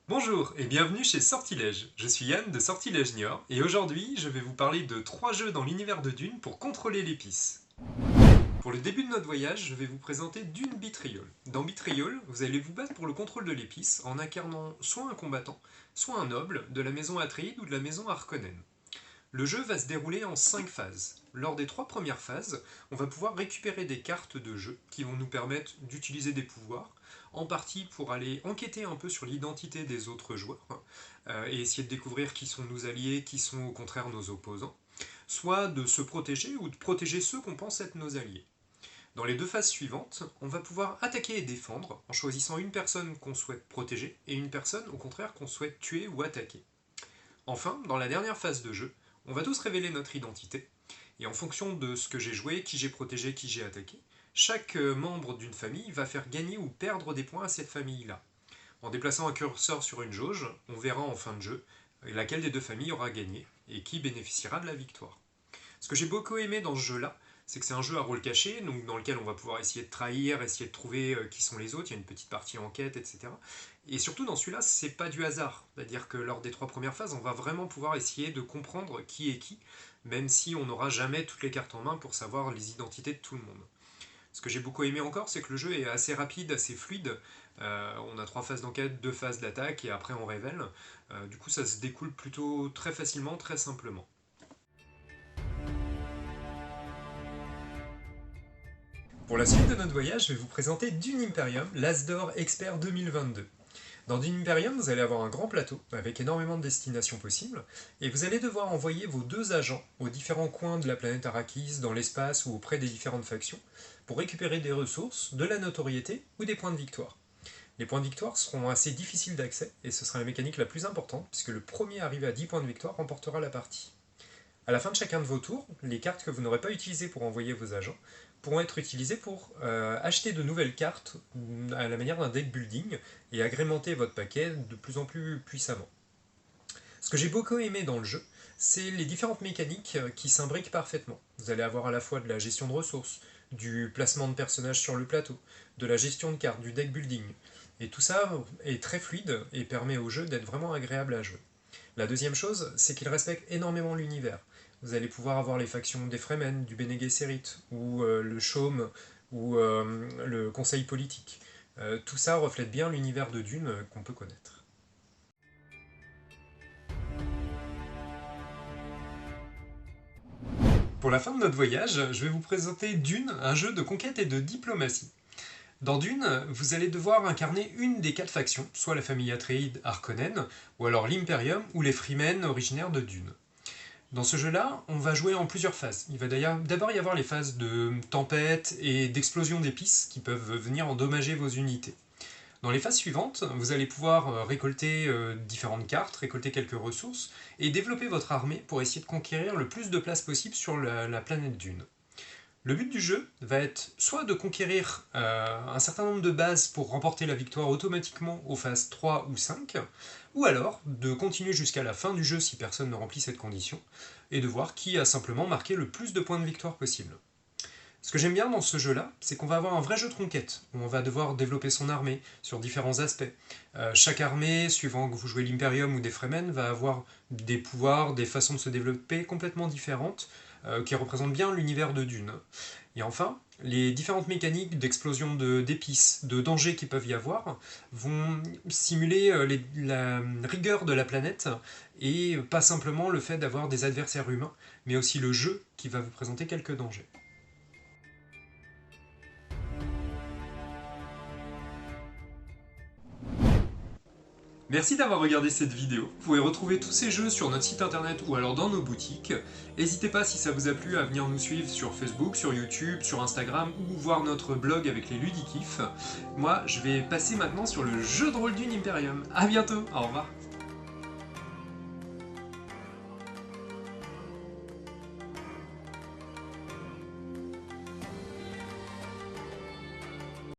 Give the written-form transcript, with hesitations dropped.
Bonjour et bienvenue chez Sortilège. Je suis Yann de Sortilège Niort et aujourd'hui je vais vous parler de 3 jeux dans l'univers de Dune pour contrôler l'épice. Pour le début de notre voyage, je vais vous présenter Dune Betrayal. Dans Betrayal, vous allez vous battre pour le contrôle de l'épice en incarnant soit un combattant, soit un noble de la maison Atréide ou de la maison Harkonnen. Le jeu va se dérouler en 5 phases. Lors des 3 premières phases, on va pouvoir récupérer des cartes de jeu qui vont nous permettre d'utiliser des pouvoirs, en partie pour aller enquêter un peu sur l'identité des autres joueurs, et essayer de découvrir qui sont nos alliés, qui sont au contraire nos opposants, soit de se protéger ou de protéger ceux qu'on pense être nos alliés. Dans les 2 phases suivantes, on va pouvoir attaquer et défendre en choisissant une personne qu'on souhaite protéger et une personne au contraire qu'on souhaite tuer ou attaquer. Enfin, dans la dernière phase de jeu, on va tous révéler notre identité, et en fonction de ce que j'ai joué, qui j'ai protégé, qui j'ai attaqué, chaque membre d'une famille va faire gagner ou perdre des points à cette famille-là. En déplaçant un curseur sur une jauge, on verra en fin de jeu laquelle des 2 familles aura gagné, et qui bénéficiera de la victoire. Ce que j'ai beaucoup aimé dans ce jeu-là, c'est que c'est un jeu à rôle caché, donc dans lequel on va pouvoir essayer de trahir, essayer de trouver qui sont les autres, il y a une petite partie enquête, etc. Et surtout dans celui-là, c'est pas du hasard. C'est-à-dire que lors des 3 premières phases, on va vraiment pouvoir essayer de comprendre qui est qui, même si on n'aura jamais toutes les cartes en main pour savoir les identités de tout le monde. Ce que j'ai beaucoup aimé encore, c'est que le jeu est assez rapide, assez fluide. On a 3 phases d'enquête, 2 phases d'attaque, et après on révèle. Du coup, ça se découle plutôt très facilement, très simplement. Pour la suite de notre voyage, je vais vous présenter Dune Imperium, l'As d'Or Expert 2022. Dans Dune Imperium, vous allez avoir un grand plateau avec énormément de destinations possibles, et vous allez devoir envoyer vos 2 agents aux différents coins de la planète Arrakis, dans l'espace ou auprès des différentes factions, pour récupérer des ressources, de la notoriété ou des points de victoire. Les points de victoire seront assez difficiles d'accès, et ce sera la mécanique la plus importante, puisque le premier arrivé à 10 points de victoire remportera la partie. À la fin de chacun de vos tours, les cartes que vous n'aurez pas utilisées pour envoyer vos agents pourront être utilisées pour acheter de nouvelles cartes à la manière d'un deck building et agrémenter votre paquet de plus en plus puissamment. Ce que j'ai beaucoup aimé dans le jeu, c'est les différentes mécaniques qui s'imbriquent parfaitement. Vous allez avoir à la fois de la gestion de ressources, du placement de personnages sur le plateau, de la gestion de cartes, du deck building. Et tout ça est très fluide et permet au jeu d'être vraiment agréable à jouer. La deuxième chose, c'est qu'il respecte énormément l'univers. Vous allez pouvoir avoir les factions des Fremen, du Bene Gesserit, ou le Chaume, ou le Conseil politique. Tout ça reflète bien l'univers de Dune qu'on peut connaître. Pour la fin de notre voyage, je vais vous présenter Dune, un jeu de conquête et de diplomatie. Dans Dune, vous allez devoir incarner une des 4 factions, soit la famille Atréide Harkonnen, ou alors l'Imperium, ou les Fremen originaires de Dune. Dans ce jeu-là, on va jouer en plusieurs phases. Il va d'abord y avoir les phases de tempête et d'explosion d'épices qui peuvent venir endommager vos unités. Dans les phases suivantes, vous allez pouvoir récolter différentes cartes, récolter quelques ressources, et développer votre armée pour essayer de conquérir le plus de place possible sur la planète Dune. Le but du jeu va être soit de conquérir un certain nombre de bases pour remporter la victoire automatiquement aux phases 3 ou 5, ou alors de continuer jusqu'à la fin du jeu si personne ne remplit cette condition, et de voir qui a simplement marqué le plus de points de victoire possible. Ce que j'aime bien dans ce jeu-là, c'est qu'on va avoir un vrai jeu de conquête, où on va devoir développer son armée sur différents aspects. Chaque armée, suivant que vous jouez l'Imperium ou des Fremen, va avoir des pouvoirs, des façons de se développer complètement différentes, qui représentent bien l'univers de Dune. Et enfin, les différentes mécaniques d'explosion d'épices, de dangers qu'il peuvent y avoir, vont simuler la rigueur de la planète, et pas simplement le fait d'avoir des adversaires humains, mais aussi le jeu qui va vous présenter quelques dangers. Merci d'avoir regardé cette vidéo. Vous pouvez retrouver tous ces jeux sur notre site internet ou alors dans nos boutiques. N'hésitez pas, si ça vous a plu, à venir nous suivre sur Facebook, sur YouTube, sur Instagram ou voir notre blog avec les ludikifs. Moi, je vais passer maintenant sur le jeu de rôle Dune Imperium. A bientôt, au revoir.